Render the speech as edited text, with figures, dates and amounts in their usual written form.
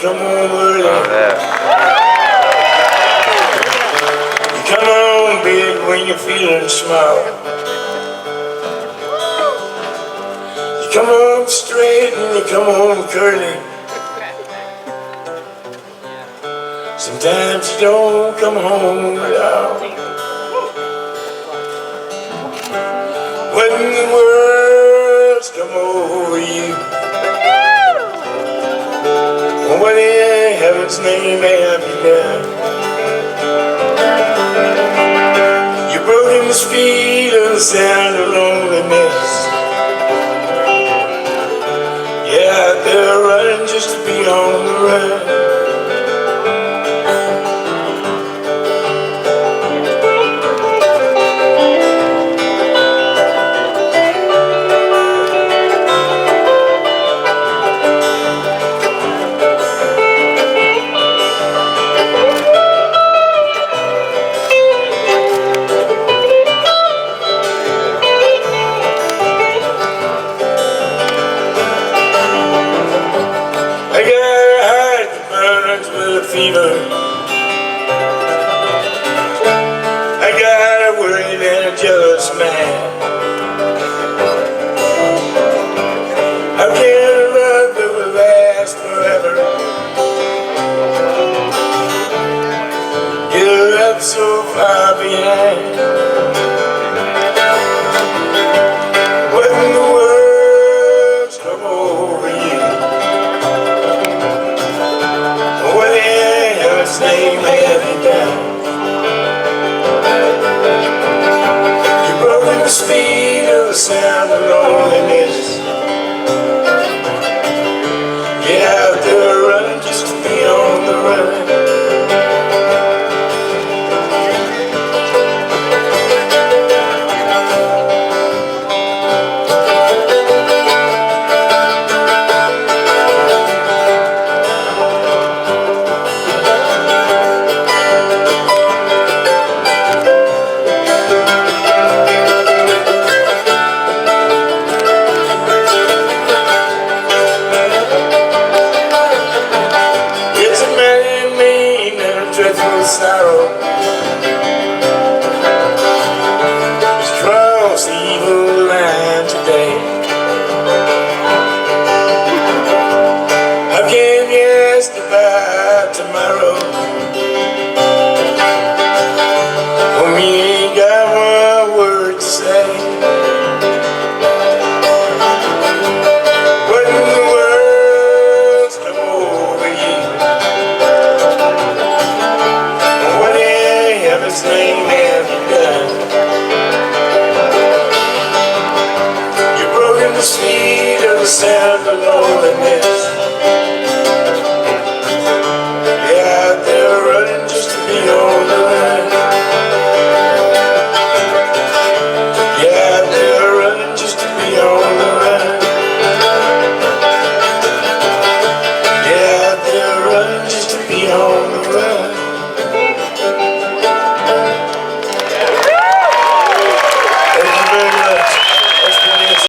come home early. You come home big when you're feeling small. You come home straight and you come home curly. Sometimes you don't come home at all. When the world's come over you, what in heaven's name have you done? You're broken the speed of the sound of loneliness. Yeah, out there running just to be on the run. I got a heart that burns with a fever. I got a worried and a jealous man. How can a love that will last forever get left so far behind? When the world's come over you, what in heaven's name have you done? You've broken the speed of the sound of loneliness. Yeah, out there running just to be on the run. Dreadful sorrow has crossed the evil line today. How can you ask about tomorrow when you ain't got one word to say? When the world's come over you, heaven's name have you done? You've broken the speed of the sound of loneliness. Yeah, out there running just to be on the run. Yeah, out there running just to be on the run. Yeah, out there running just to be on the run. Thank you very much.